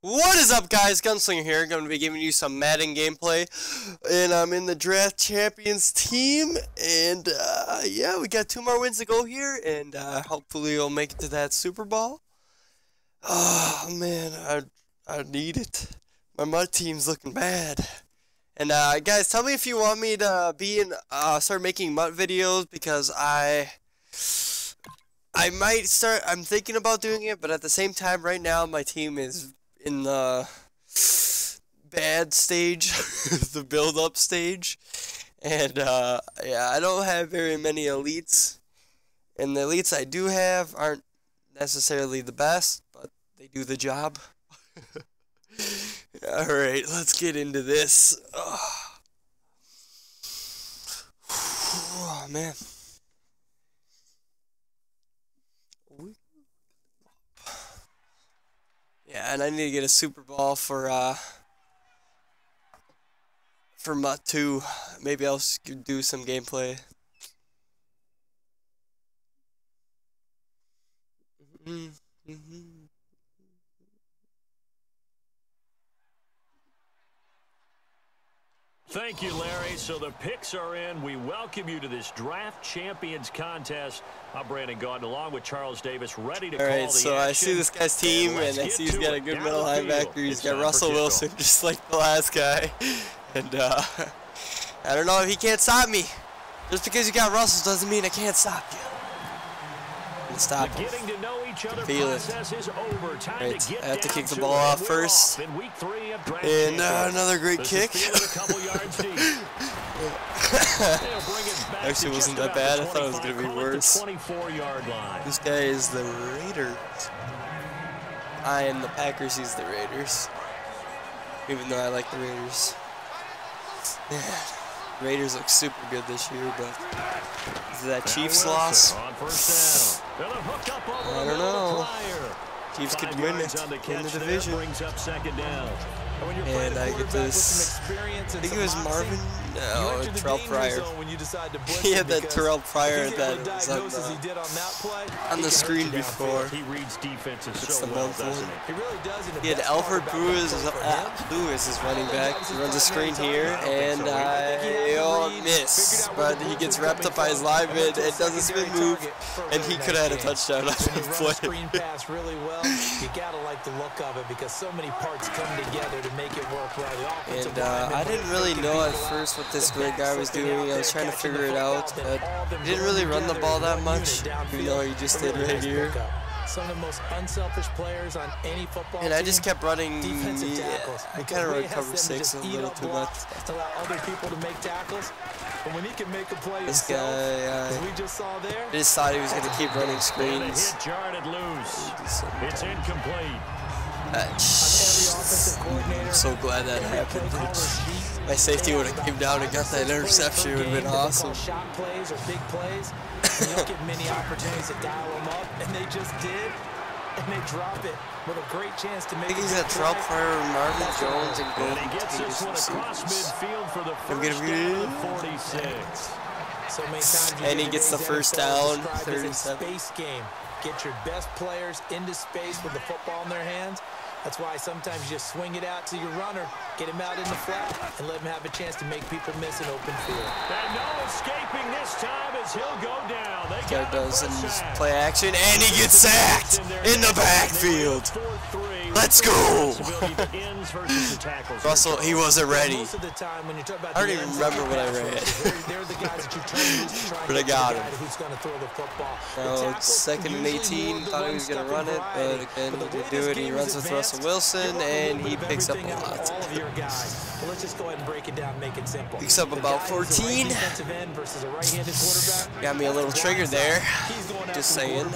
What is up, guys? Gunslinger here. Going to be giving you some Madden gameplay, and I'm in the Draft Champions team, and yeah, we got 2 more wins to go here, and hopefully we'll make it to that Super Bowl. Oh man, I need it. My mud team's looking bad. And guys, tell me if you want me to be in start making mud videos, because I might start. I'm thinking about doing it, but at the same time, right now my team is in the bad stage, the build-up stage, and yeah, I don't have very many elites, and the elites I do have aren't necessarily the best, but they do the job. Alright, let's get into this. Oh man. Yeah, and I need to get a Super Bowl for Mutt 2. Maybe I'll do some gameplay. Thank you, Larry. So the picks are in. We welcome you to this Draft Champions contest. I'm Brandon Gaunt, along with Charles Davis, ready to call the action. Alright, so I see this guy's team, and I see he's got a good middle linebacker. He's got Russell Wilson, just like the last guy. And I don't know if he can't stop me. Just because you got Russell doesn't mean I can't stop you. I can stop him. I can feel it. Right, I have to kick the ball off first. And another great kick. Actually, wasn't that bad. I thought it was going to be worse. This guy is the Raiders. I am the Packers. He's the Raiders. Even though I like the Raiders. Man, Raiders look super good this year, but that Chiefs loss, I don't know. Chiefs could win it in the division. And I get this, I think it was Marvin, no, Terrell Pryor. He had that Terrell Pryor that was on the screen before. It's the month one. He had Alfred Lewis as running back. He runs a screen here, and I miss. But he gets wrapped up by his lineman, and does a spin move, and he could have had a touchdown on that play. You gotta like the look of it, because so many parts come together to make it work right. And I didn't really know at first what this great guy was doing. I was trying to figure it out, but he didn't really run the ball that much, even though he just did right here. Some of the most unselfish players on any football and I just kept running. I kind of run cover 6 a little too much. Allow other people to make tackles. But when he can make a play this guy, we just saw there, I just thought he was going to keep running screens. It's incomplete. I'm so glad that happened. My safety would have came down and got that interception. It would have been awesome. Shot plays or big plays. You don't get many opportunities to dial them up, and they just did, and they drop it with a great chance to make. I think he's got Terrell Pryor, Marvin Jones, and Golden Tatus receivers. I'm gonna be 46. So many times and he gets the first down. 37. Space game. Get your best players into space with the football in their hands. That's why sometimes you just swing it out to your runner, get him out in the flat, and let him have a chance to make people miss an open field. And no escaping this time as he'll go down. This guy does in play action, and he gets sacked in the backfield. Let's go! Russell, he wasn't ready. I don't even remember what I read. But I got him. Now it's 2nd and 18. Thought he was going to run it, but again, he did do it. He runs with Russell Wilson, and he picks up a lot. Picks up about 14. Got me a little trigger there. Just saying.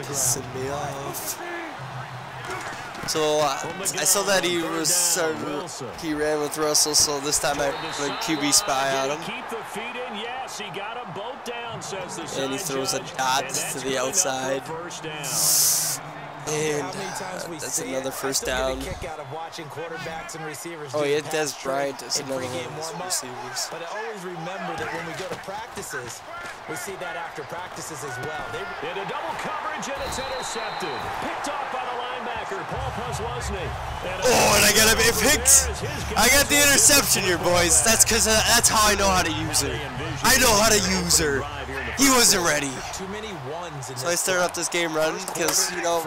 Pissing me off. So I saw that he ran with Russell, so this time I put QB spy on him. And he throws a dot to the outside. And that's another first down. Oh yeah, Des Bryant is another one of his receivers. But I always remember that when we go to practices, we see that after practices as well. In a double coverage, and it's intercepted. Picked off by the linebacker. Oh, and I got him picked. I got the interception here, boys. That's because that's how I know how to use her. I know how to use her. He wasn't ready. So I started off this game running because, you know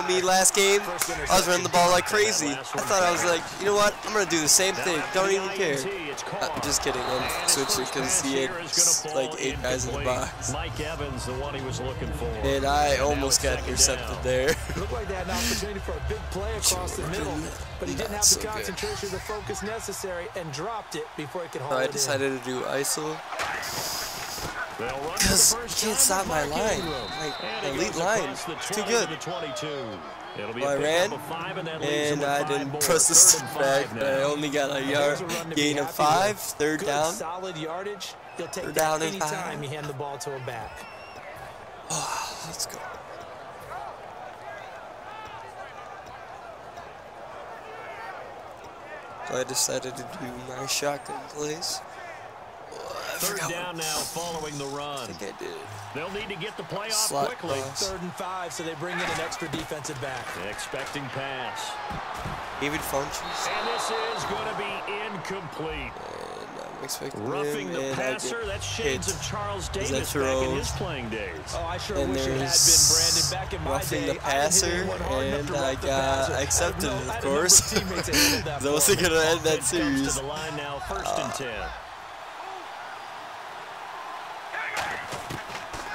me last game, I was running the ball like crazy. I thought I was like, you know what, I'm going to do the same thing. Don't even care. I'm just kidding. I'm switching because he had like 8 guys in the box. And I almost got intercepted there. Looked like they had an opportunity for a big play across the middle, but he didn't have the concentration, the focus necessary, and dropped it before he could hold it in. So I decided to do ISO. Because you can't stop my line, my elite line. It's too good. Well, I ran, and I didn't press the stick back, but I only got a gain of 5, third down. Solid yardage. He'll take down that anytime you hand the ball to a back. Oh, let's go. So I decided to do my shotgun plays. Third down now following the run. I think I did. They'll need to get the play off Slot quickly. pass. 3rd and 5, so they bring in an extra defensive back. Expecting pass. David Funches. And this is going to be incomplete. And I'm expecting Roughing him, the and passer. I get That's shades hit. of Charles Davis back in his playing days. Oh, I sure And wish it had been Brandon back in my roughing day. the passer, and I got accepted, of course. I wasn't going to end that series. To the line now, 1st and 10.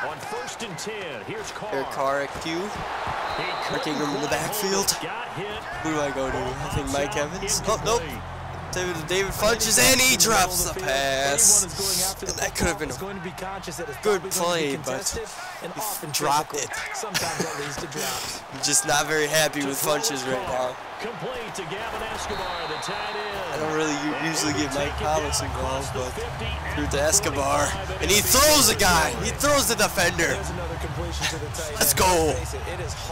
On 1st and 10, here's Carr. Carr at Q. Marking room in the backfield. Who do I go to? I think Mike Evans. Oh, nope. David Funches, and he drops the pass. And that could have been a good play, but he dropped it. I'm just not very happy with Funches right now. I don't really usually get Mike Thomas involved, but through to Escobar, and he throws a guy. He throws the defender. Let's go.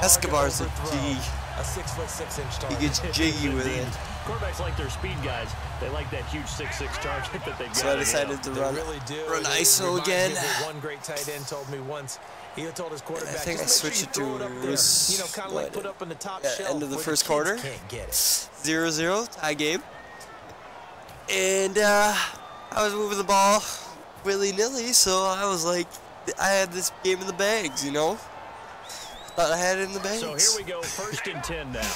Escobar's a G. A 6'6" target. He gets jiggy with it. Quarterbacks like their speed guys. They like that huge 6'6" target that they've got. So I decided to run ISO again. One great tight end told me once. He told his quarterback, I think I switched it to kind of like put up in the top shelf. End of the first quarter. 0-0 tie game. And I was moving the ball willy-nilly, so I was like, I had this game in the bags, you know? Thought I had it in the bags. So here we go, 1st and 10 now.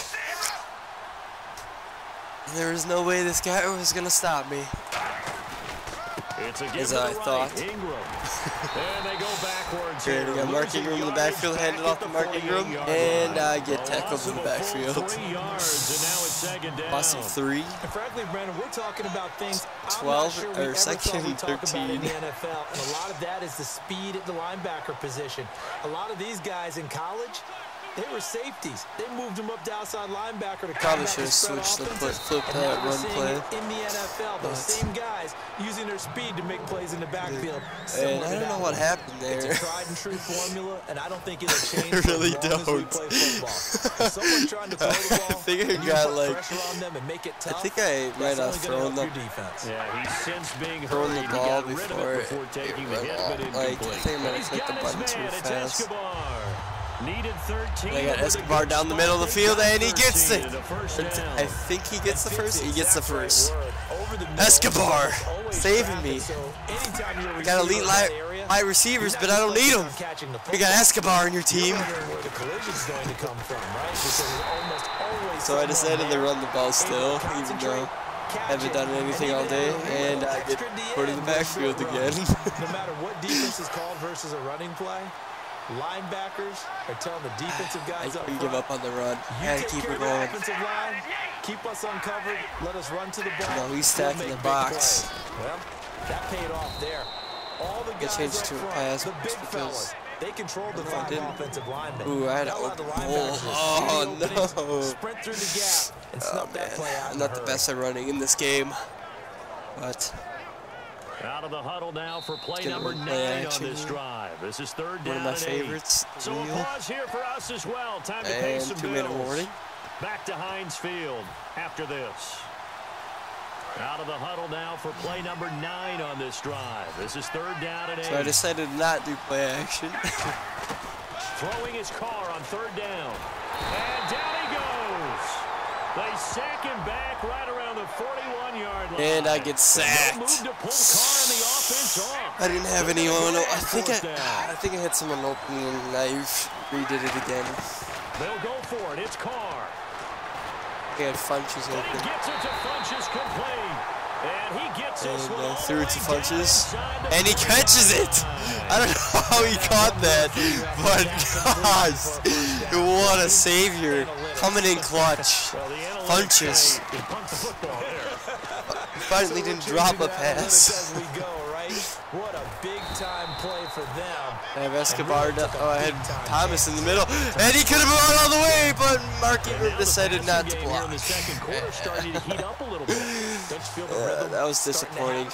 There was no way this guy was going to stop me. As I thought. And they go backwards. Okay, we got marking room in the backfield, handed off the marking room, and I get tackled in the backfield. Loss of 3. And frankly, Brandon, we're talking about things 12 or second and 13. In the NFL, and a lot of that is the speed at the linebacker position. A lot of these guys in college, they were safeties. They moved them up to outside linebacker to probably should have switched the flip that run play. In the NFL, those same guys using their speed to make plays in the backfield. And I don't know what happened there. It's a tried and true formula, and I don't think it'll change. I really don't. Someone trying to throw the ball, I think I got like. on them and make it tough, I think I might have thrown the ball before taking the hit, but like I think I might have hit the button too fast. Needed 13. I got Escobar down the middle of the field, and he gets it. I think he gets the first. He gets the first. Escobar saving me. You got elite wide receivers, but I don't need them. You got Escobar in your team. So I decided to run the ball still, even though I haven't done anything all day, and I get put in the backfield again. No matter what defense is called versus a running play, linebackers are telling the defensive guys up front, give up on the run. I gotta keep it going. Line, keep us uncovered. Let us run to the ball. No, he's stacking the box. Well, that paid off there. All the guys changed to a pass the big fellas, they controlled the 5 offensive linemen. Ooh, I had an open hole. Oh no! Sprint through the gap and snuff that play out. I'm not the best at running in this game, but. Out of the huddle now for play number 9 on this drive. This is 3rd down. One of my favorites. So a pause here for us as well. Time to pay some bills. 2-minute warning. Back to Heinz Field after this. Out of the huddle now for play number 9 on this drive. This is 3rd down and 8. So I decided to not do play action. Throwing his Carr on 3rd down. And down he goes. They sack him back right around the 41-yard line. And I get sacked. I didn't have anyone. I think I had someone open and I redid it again. They'll go for it. It's Carr. He had Funches open. He gets it to Funches complete. And he gets this one all threw it to Funches. and he catches it. I don't know how he caught that, but gosh, what a savior. Coming in clutch. Funches. Finally didn't drop a pass. What a big-time play for them. I have Escobar. I had Thomas in the middle, and he could have gone all the way, but Marky decided not to block. That was disappointing.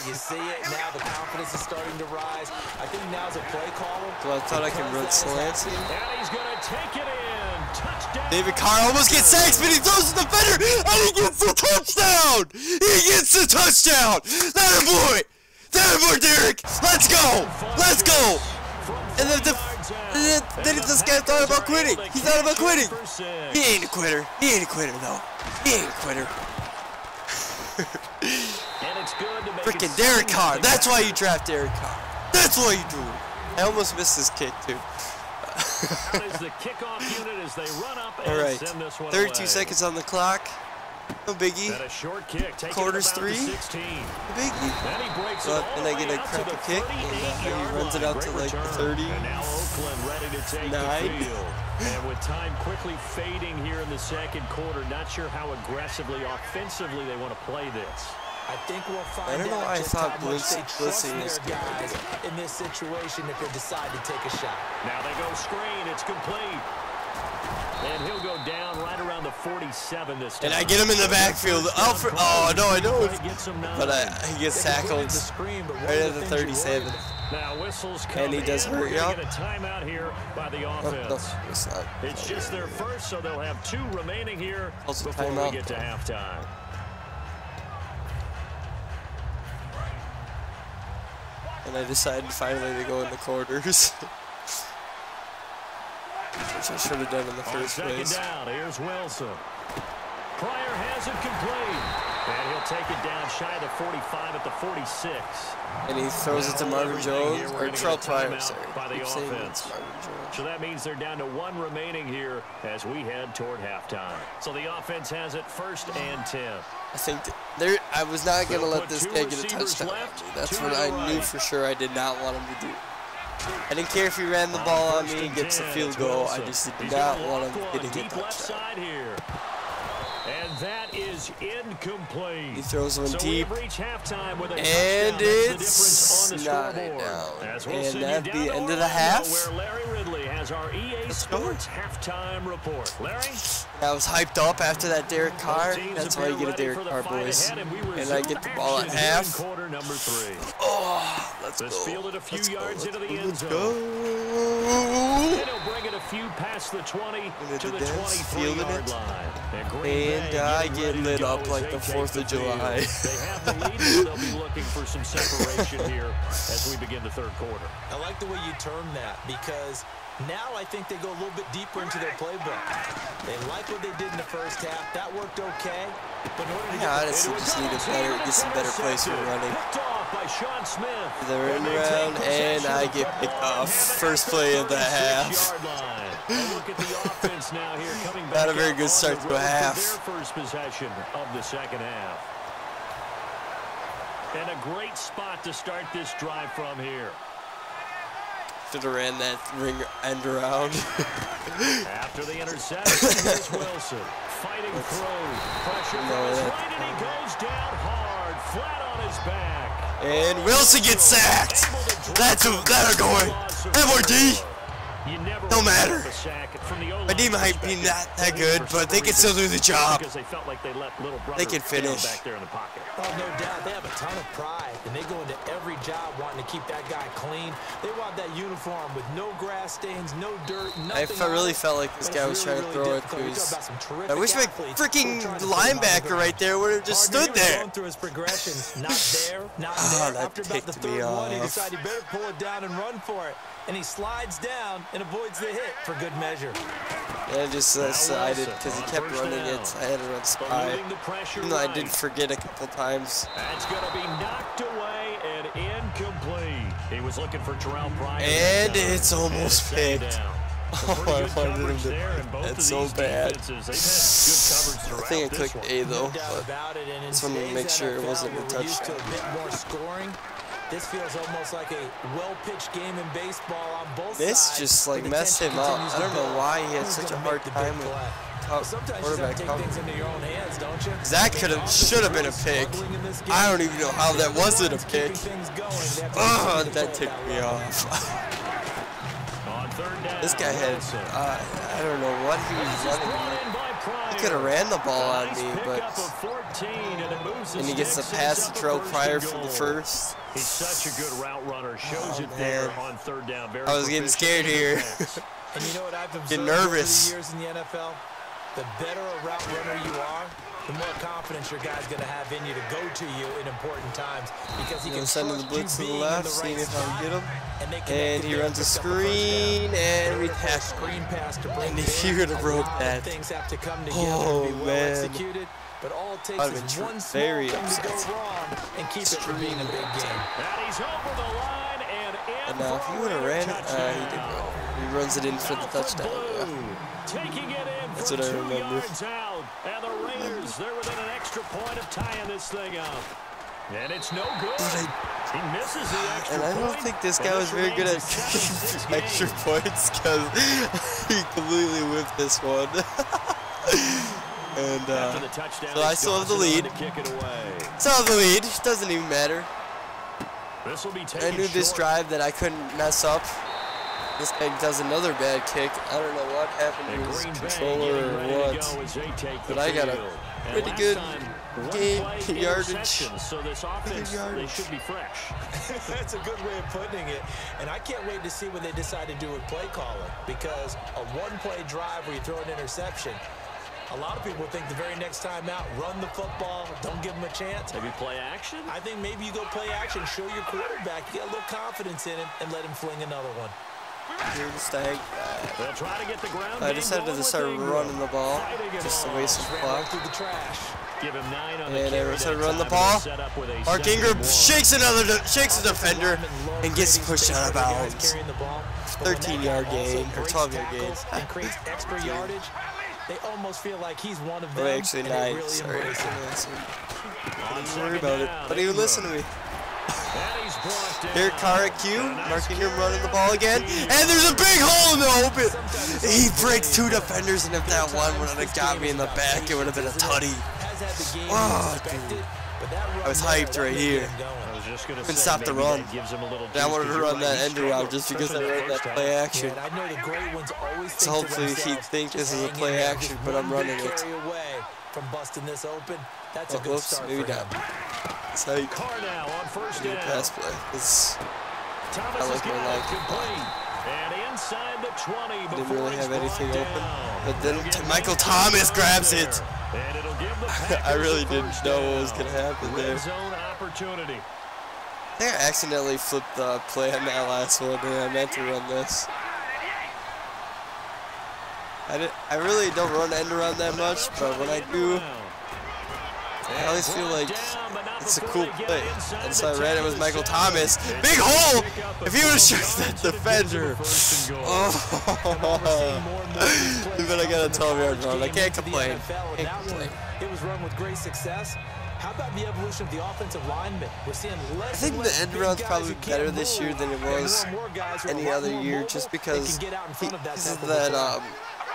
You see it now. The confidence is starting to rise. I think now's a play caller. So I thought I could run slants. And he's going to take it in. Touchdown. David Carr almost gets sacked, but he throws the defender, and he gets the touchdown. He gets the touchdown. That a boy. There, boy, Derek! Let's go! Let's go! And then this guy thought about quitting. He thought about quitting. He ain't a quitter. He ain't a quitter, though. He ain't a quitter. Freaking Derek Carr. That's why you draft Derek Carr. That's why you do it. I almost missed this kick, too. Alright. 32 seconds on the clock. No biggie. Quarters 3. No biggie. But then I get a crappy kick, and he runs it out to like 30. And now Oakland ready to take the field. And with time quickly fading here in the second quarter, not sure how aggressively, offensively they want to play this. I think we'll find out just how much they trust their guys in this situation if they decide to take a shot. Now they go screen. It's complete. And he'll go down right around the 47 this time. And I get him in the backfield. Oh, no, I know it. But he gets tackled right at the 37. Now whistles and he does hurt you up. Get a timeout here by the offense. It's just their first, so they'll have 2 remaining here before we get to halftime. And I decided finally to go in the quarters. Which I should have done in the first place. Down, here's Wilson. Pryor has it complete. And he'll take it down shy of the 45 at the 46. And he throws it to Marvin Jones, or Terrell Pryor, sorry. By the offense. So that means they're down to 1 remaining here as we head toward halftime. So the offense has it 1st and 10. I think I was not going to let this guy get a touchdown. That's what I knew for sure I did not want him to do. I didn't care if he ran the ball on me and gets the field goal. I just did not want him getting a touchdown. And that is incomplete. He throws one deep, and it's knotted down. And at the end of the half, let's go. I was hyped up after that Derek Carr. That's why you get a Derek Carr, boys. And I get the ball at half. Oh, let's go. Let's go. Let's go. Bring it a few past the 20 to the 24-yard line. And I get lit up like the 4th of July. They have the lead, so they'll be looking for some separation here as we begin the 3rd quarter. I like the way you term that because now I think they go a little bit deeper into their playbook. They like what they did in the first half. That worked okay. But in order to honestly just need get some better plays for running. They're in around, and I get picked off. First play of the half. Not a very good start to a half. First possession of the second half. And a great spot to start this drive from here. Should have ran that ring end around. After the interception, here's Wilson. Fighting through. Pressure from his right, and he goes down hard, flat on his back. And Wilson gets sacked. That's that'll go in. MRD. No matter. My D might be not that good, but they can still do the job. They can finish. Oh, no doubt. They have a ton of pride, and they go into every job wanting to keep that guy clean. They want that uniform with no grass stains, no dirt, nothing. I really felt like this guy was trying to throw it to his... I wish my freaking linebacker right there would have just stood there. Through his progressions, not there, not there. That After about the 3rd one, he decided he better pull it down and run for it. And he slides down, and avoids the hit for good measure. Yeah, I just decided because he kept running it. I had to run spy. Even though I did forget a couple times. That's going to be knocked away and incomplete. He was looking for Terrell Pryor. And it's almost picked. Oh, I wanted him to. That's so bad. I think I clicked A though, but just wanted to make sure it wasn't a touchdown. This feels almost like a well-pitched game in baseball on both sides. This just like messed him up. I don't know why he had such a hard time with quarterback coverage. That should have been a pick. I don't even know how that wasn't a pick. Oh, that ticked me off. This guy had, I don't know what he was running. He could have ran the ball on me, but and he gets the pass to Terrell Pryor for the first. He's such a good route runner. Shows it there on third down. I was getting scared here. And you know what I've observed getting nervous. over the years in the NFL? The better a route runner you are, the more confidence your guy's going to have in you to go to you in important times, because he can send the blitz to the left, seeing if I can get him. And he runs a screen, and we pass. And if you would have broke that, oh man, but all it takes I'd is been one very small thing upset. to go wrong and keep it from being a big game. And now if he would have ran it, he did well. He runs it in for the touchdown. Yeah. That's what I remember. And the Raiders, they're within an extra point of tying this thing up. And it's no good. He misses the extra and I don't think this guy was very good at extra points because he completely whipped this one. And so I still have the lead. Still have the lead. Doesn't even matter. I knew this drive that I couldn't mess up. This guy does another bad kick. I don't know what happened to his controller or what. But I got a pretty good game yardage. So this offense, they should be fresh. That's a good way of putting it. And I can't wait to see what they decide to do with play calling, because a one-play drive where you throw an interception, a lot of people think the very next time out, run the football, don't give them a chance. Maybe play action? I think maybe you go play action, show your quarterback, you get a little confidence in him, and let him fling another one. They'll try to get the ground. I decided to start running the ball just to waste some clock. Give him 9 on and I decided to run the ball. Mark Ingram shakes a defender and gets pushed out of bounds. 13-yard gain or 12-yard gain. And creates extra yardage. They almost feel like he's one of them. Oh, actually 9. Really sorry. Don't worry about it. Don't even listen to me. Here, Carr at Q, Mark Ingram running the ball again, and there's a big hole in the open. He breaks 2 defenders, and if that one would have got me in the back, it would have been a tutty. Oh, dude. I was hyped right here. Couldn't stop the run. And I wanted to run that end around just because I ran that play action. So hopefully he'd think this is a play action, but I'm running it. From busting this open, that's a good start. Maybe not. That's how you Carr now on first down. Pass play. I like my line. And inside the 20 before didn't really have anything open. But then Michael Thomas grabs it. And it'll give the I really didn't know what was going to happen there. Zone opportunity. I think I accidentally flipped the play on that last one, and I meant to run this. I really don't run end around that much, but when I do, I always feel like it's a cool play. And so I ran it with Michael Thomas. Big hole! If he would have struck that defender. Oh. But I got a 12-yard run. I can't complain. It was run with great success. How about the evolution of the offensive linemen? We're seeing less. I think the end run's probably better this year than it was any other year, just because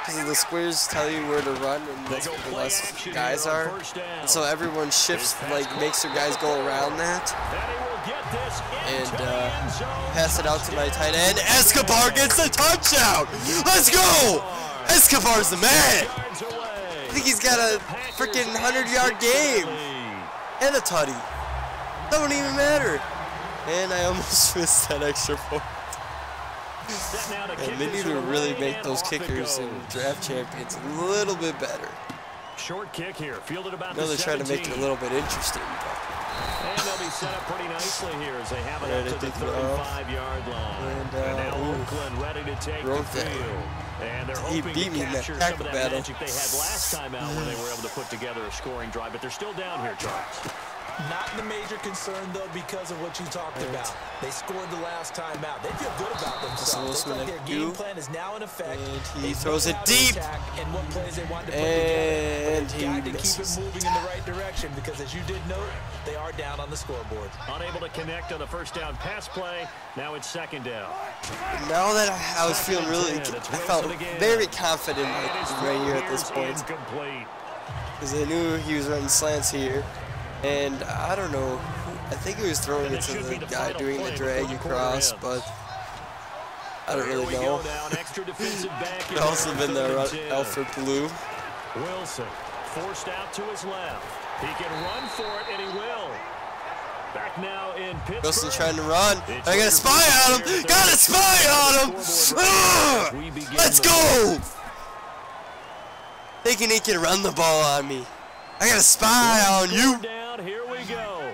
the squares tell you where to run and that's where the less guys are. And so everyone shifts, like makes their guys go around that. And pass it out to my tight end. Escobar gets the touchdown! Let's go! Escobar's the man! I think he's got a freaking 100-yard game. And a tutty. Don't even matter. And I almost missed that extra point. And they need to really make those kickers and draft champions a little bit better. Short kick here, fielded about I know they're trying to make it a little bit interesting, but actually set up pretty nicely here as they have it up to the 35-yard line. And now Oakland ready to take the field. And they're hoping to capture some of that magic they had last time out when they were able to put together a scoring drive. But they're still down here, Charles. Not the major concern, though, because of what you talked about. They scored the last time out. They feel good about themselves. Looks like their game plan is now in effect. And he throws it deep. And what plays they want to put And together. Got to keep it moving in the right direction because, as you did note, they are down on the scoreboard. Unable to connect on the first down pass play. Now it's second down. Now that I was feeling really, I felt very confident right here at this point. Because I knew he was running slants here. And I don't know, I think he was throwing it to the guy doing the drag across, but I don't really know. Could also been the Alfred Blue. Wilson forced out to his left. He can run for it, and he will. Back now in Pittsburgh. Wilson trying to run. I got a spy on him. Got a spy on him. Let's go. Thinking he can run the ball on me. I got a spy on you. Here we go.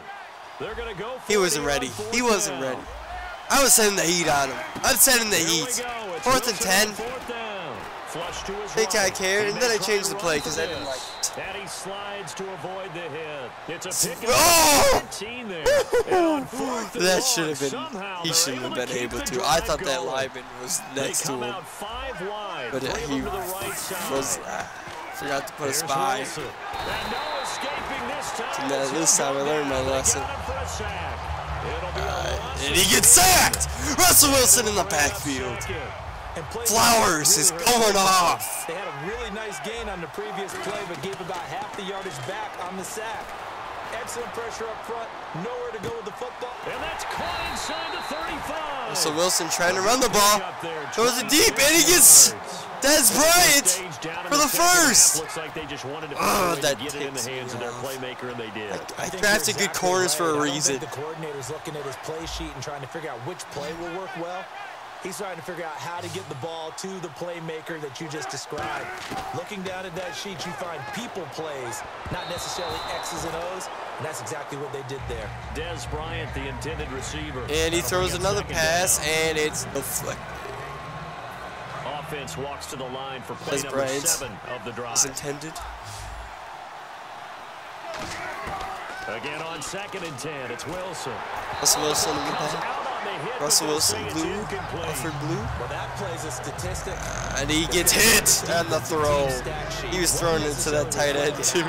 They're gonna go. He wasn't ready. He wasn't ready. I was sending the heat on him. I'm sending the heat. 4th and 10. Think I cared, and then I changed the play because I didn't like it. And he slides to avoid the hit. It's a pick. Oh! That should have been. He shouldn't have been able to. I thought that lineman was next to him, but he was. Forgot to put a spy. And this time I learned my lesson. And he gets sacked! Russell Wilson in the backfield. Flowers is going off. They had a really nice gain on the previous play, but gave about half the yardage back on the sack. Excellent pressure up front, nowhere to go with the football. And that's caught inside the 35. Russell Wilson trying to run the ball. Throws it deep, and he gets Dez Bryant for the first. Looks like they just wanted to that get it in the hands of their playmaker, and they did. I drafted good corners for a reason. The coordinator's looking at his play sheet and trying to figure out which play will work well. He's trying to figure out how to get the ball to the playmaker that you just described. Looking down at that sheet, you find people plays, not necessarily X's and O's, and that's exactly what they did there. Dez Bryant, the intended receiver. And he throws another pass, and it's deflected. Offense walks to the line for play number 7 of the drive. As intended. Again on 2nd and 10, it's Wilson. Russell Wilson in the back. Russell Wilson, blue, Alfred Blue. Well, that plays a statistic. And he gets hit on the throw. He was thrown into that tight end too.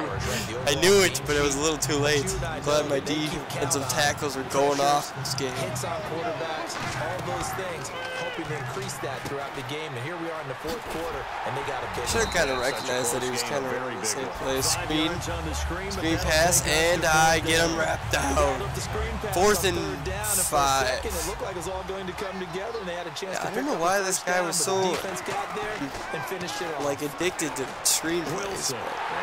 I knew it, but it was a little too late. I'm glad my defensive tackles were going off this game. Hits on quarterbacks, all those things, hoping to increase that throughout the game. And here we are in the 4th quarter, and they got a big. Should have kind of recognized that he was kind of in the same place. Screen pass, and I get him wrapped down. 4th and 5. It looked like it was all going to come together, and they had a chance to I don't know why this guy was so like addicted to screen plays. And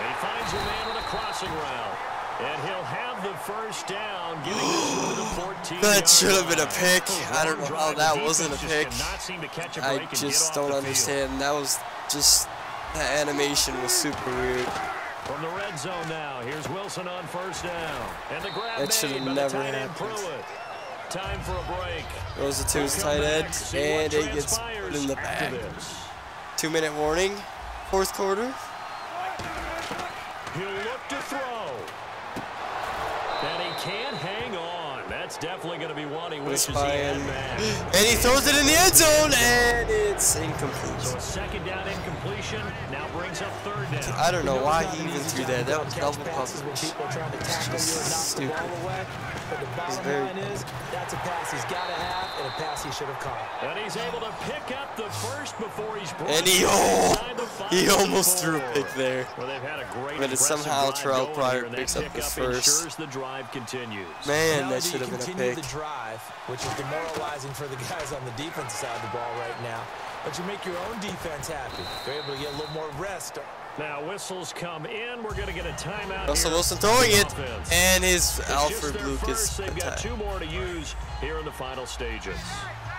he finds a man on a crossing route, and he'll have the first down, getting this to the 14. That should have been a pick. I don't know how that wasn't a pick. I just don't understand. That was just, that animation was super weird. From the red zone now, here's Wilson on first down, and the grab that should have never happened. Time for a break. Goes to his tight end, and it gets put in the bag. 2-minute warning. 4th quarter. He'll look to throw. And he can't hang on. That's definitely going to be one he wishes he had back. And he throws it in the end zone, and it's incomplete. So a 2nd down incompletion now brings up 3rd down. I don't know why he even threw that. That was double coverage. Stupid. But the bottom line is, that's a pass he's got to have, and a pass he should have caught. And he's able to pick up the first before he's brought. And he almost threw a pick there. Well, they've had a great but it's somehow Terrell Pryor picks up the first. The drive continues. Man, that should have been a pick. The drive, which is demoralizing for the guys on the defensive side of the ball right now. But you make your own defense happy. They're able to get a little more rest. Now whistles come in. We're going to get a timeout. Russell Wilson throwing it, and his Alfred Blue gets They've got 2 more to use here in the final stages.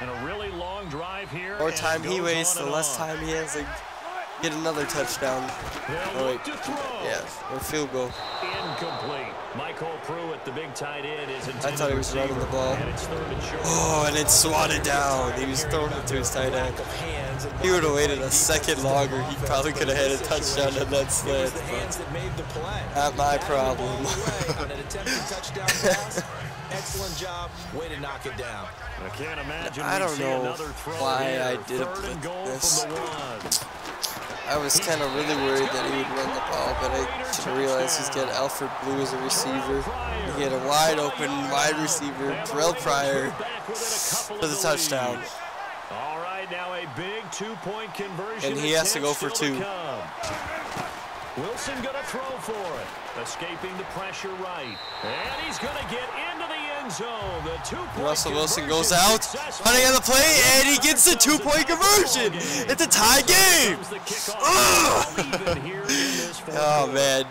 And a really long drive here. The more time he wastes, the less time he has to get another touchdown. Oh, wait. Yeah, or field goal. Incomplete. Michael Pruitt, the big tight end, is intended. I thought he was running the ball. Oh, and it swatted down. He was throwing it to his tight end. He would have waited a second longer. He probably could have had a touchdown on that slant. Not my problem. Excellent job. Way to knock it down. I can't imagine. I don't know why I did this. I was kind of really worried that he would run the ball, but I should have realized he's got Alfred Blue as a receiver. He had a wide open wide receiver, Terrell Pryor, for the touchdown. All right, now a big 2-point conversion. And he has to go for 2. Wilson gonna throw for it. Escaping the pressure right. And he's gonna get into the end zone. The 2-point Russell Wilson goes out, running on the play, and he gets the 2-point conversion. It's a tie game. Oh, man.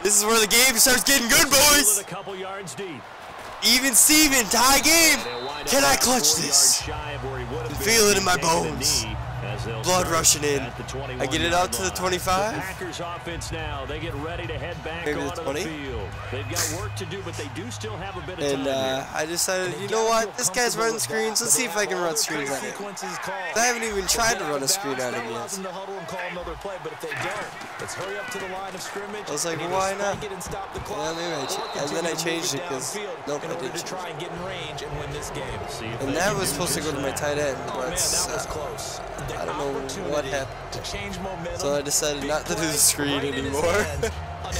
This is where the game starts getting good, boys. Even Steven, tie game. Can I clutch this? I can feel it in my bones. Blood rushing in. I get it out to the 25. Packers offense now. They get ready to head back maybe the 20. The field. They've got work to do, but they do still have a bit of time. And I decided, you know what? This guy's running screens. Let's see if I can run screens on him. I haven't even tried to run a screen on him yet. I was like, well, why not? Yeah, maybe and then I changed it because nope, I didn't change it. And that was supposed to go to my tight end, but I don't know what happened. So I decided not to do the screen anymore. A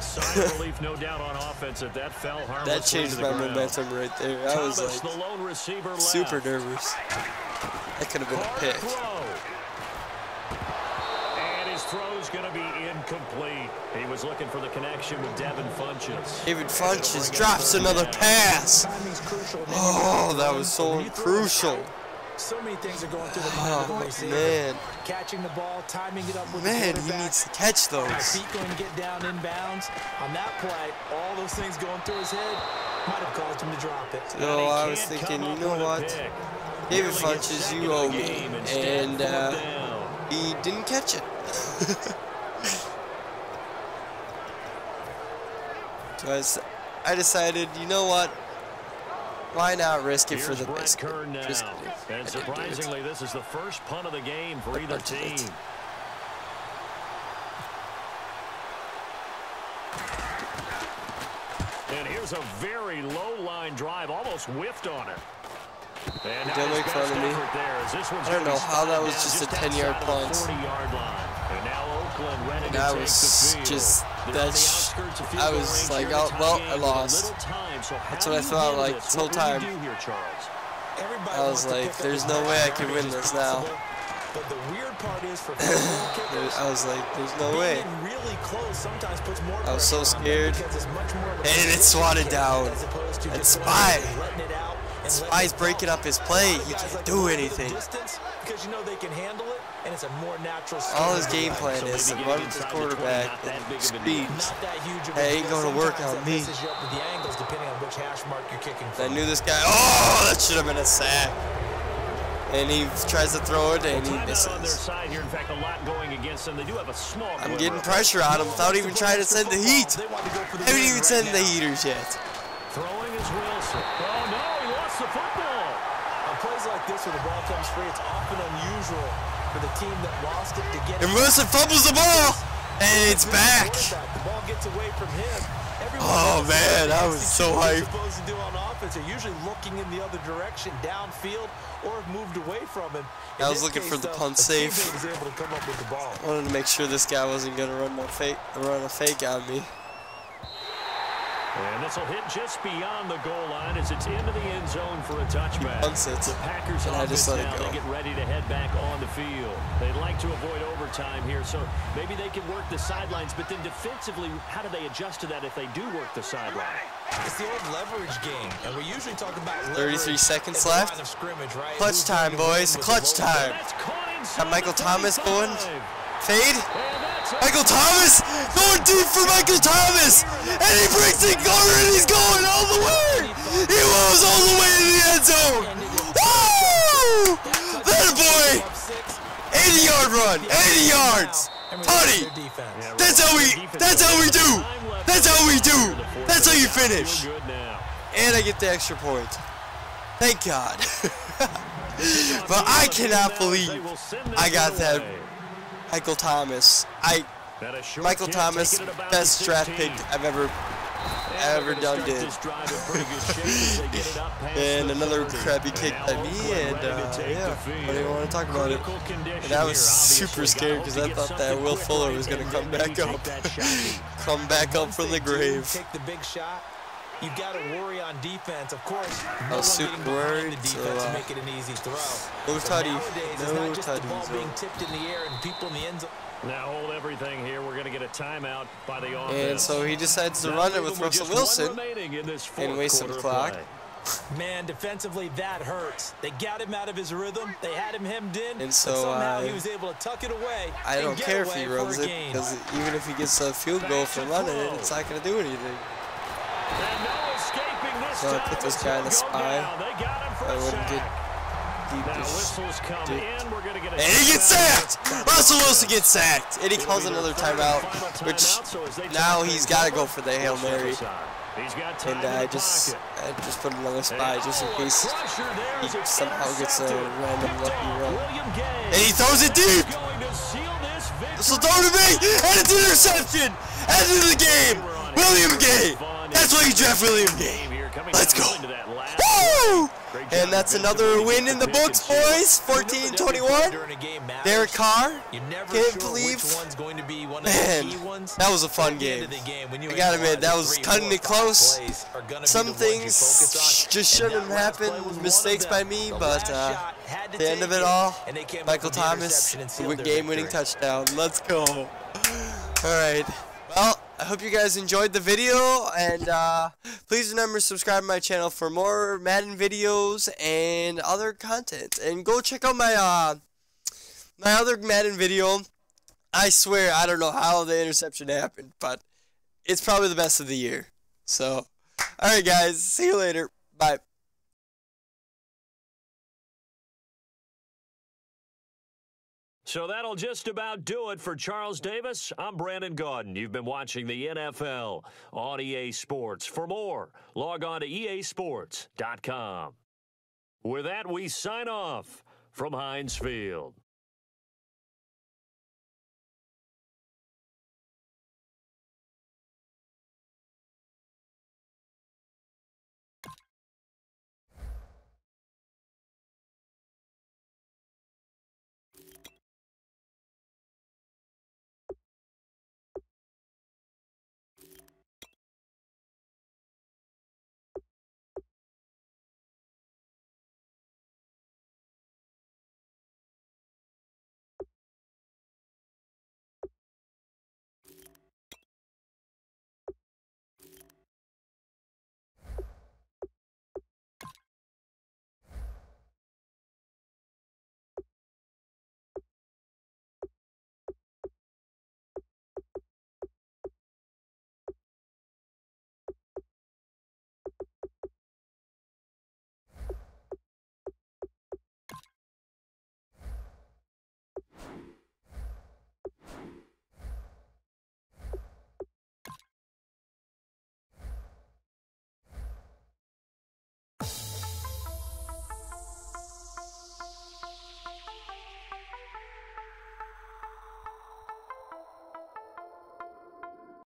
sigh of relief, no doubt, on offense at that fell harmlessly. That changed my momentum right there. I was like super nervous. That could have been a pick. And his throw's going to be incomplete. He was looking for the connection with Devin Funchess. David Funchess drops another pass. Oh, that was so crucial. So many things are going through the mind of the receiver. Man. Catching the ball, timing it up with the quarterback. He needs to catch those. Feet going to get down inbounds. On that play, all those things going through his head might have caused him to drop it. So I was thinking, you know what? David Funchess, you owe me. And he didn't catch it. So I decided, you know what? Why not risk it for the biscuit? And surprisingly, this is the first punt of the game for either team. And here's a very low-line drive, almost whiffed on it. Don't make fun of me. I don't know how that was just a 10-yard punt. And I was just, I was like, oh, well, I lost. That's what I thought like this whole time. I was like, there's no way I can win this now. But the weird part is for I was like, there's no way. I was so scared. And it swatted down. And Spy. And Spy's breaking up his play. He can't do anything. All his game plan is to run to the quarterback and screams. Hey, ain't going to work on me. I knew this guy. Oh, that should have been a sack. And he tries to throw it and he misses. I'm getting pressure on him without even trying to send the heat. I haven't even sent the heaters yet. Throwing is Wilson. Oh no, he lost the football. On plays like this where the ball comes free, it's often unusual for the team that lost it to get it. And Wilson fumbles the ball, and it's back. The ball gets away from him. Oh man, I was so hyped. Supposed to do on offense, they're usually looking in the other direction, downfield, or have moved away from him. I was looking for the punt safe. I wanted to make sure this guy wasn't gonna run a fake on me. And this will hit just beyond the goal line as it's into the end zone for a touchback. The Packers offense now, they get ready to head back on the field. They'd like to avoid overtime here, so maybe they can work the sidelines, but then defensively, how do they adjust to that if they do work the sideline? It's the old leverage game, and we usually talk about 33 seconds left. Clutch time, boys. Clutch time. Got Michael Thomas going. Fade. Michael Thomas going deep for Michael Thomas, and he breaks it guard, and he's going all the way. He moves all the way to the end zone. Woo! That boy, 80-yard 80-yard run. 80 yards. Putty. That's how we do. That's how we do. That's how you finish. And I get the extra point. Thank God. But I cannot believe I got that Michael Thomas. Michael Thomas, best draft pick I've ever done did. And another crappy kick by me, and yeah, I didn't want to talk about it. And I was super scared because I thought that Will Fuller was going to come back up. Come back up from the grave. Take the big shot. You've got to worry on defense, of course. I was super worried, so make it an easy throw. No tutty. No tutty. Being tipped in the air and people in the end zone. Now hold everything here. We're going to get a timeout by the offense. And so he decides to run it with Russell Wilson and waste some clock. Man, defensively, that hurts. They got him out of his rhythm. They had him hemmed in. And so somehow he was able to tuck it away. I don't care if he runs it, because even if he gets a field goal for running it, it's not going to do anything. So I put this guy in the spy. I wouldn't get deep. And he gets sacked! Russell Wilson gets sacked! And he calls another timeout, which now he's got to go for the Hail Mary. And I just put another spy just in case he somehow gets a random lucky run. And he throws it deep! This will throw to me! And it's interception! End of the game! William Gay! That's why you draft William Gay. Let's go. Woo! And that's another win in the books, boys. 14-21. Derek Carr. Can't believe. Man, that was a fun game. I gotta admit, that was cutting it close. Some things just shouldn't happen. Mistakes by me, but at the end of it all, Michael Thomas with game-winning touchdown. Let's go. All right. Well, I hope you guys enjoyed the video, and please remember to subscribe to my channel for more Madden videos and other content. And go check out my my other Madden video. I swear, I don't know how the interception happened, but it's probably the best of the year. So, alright guys, see you later. Bye. So that'll just about do it for Charles Davis. I'm Brandon Gaudin. You've been watching the NFL on EA Sports. For more, log on to easports.com. With that, we sign off from Heinz Field.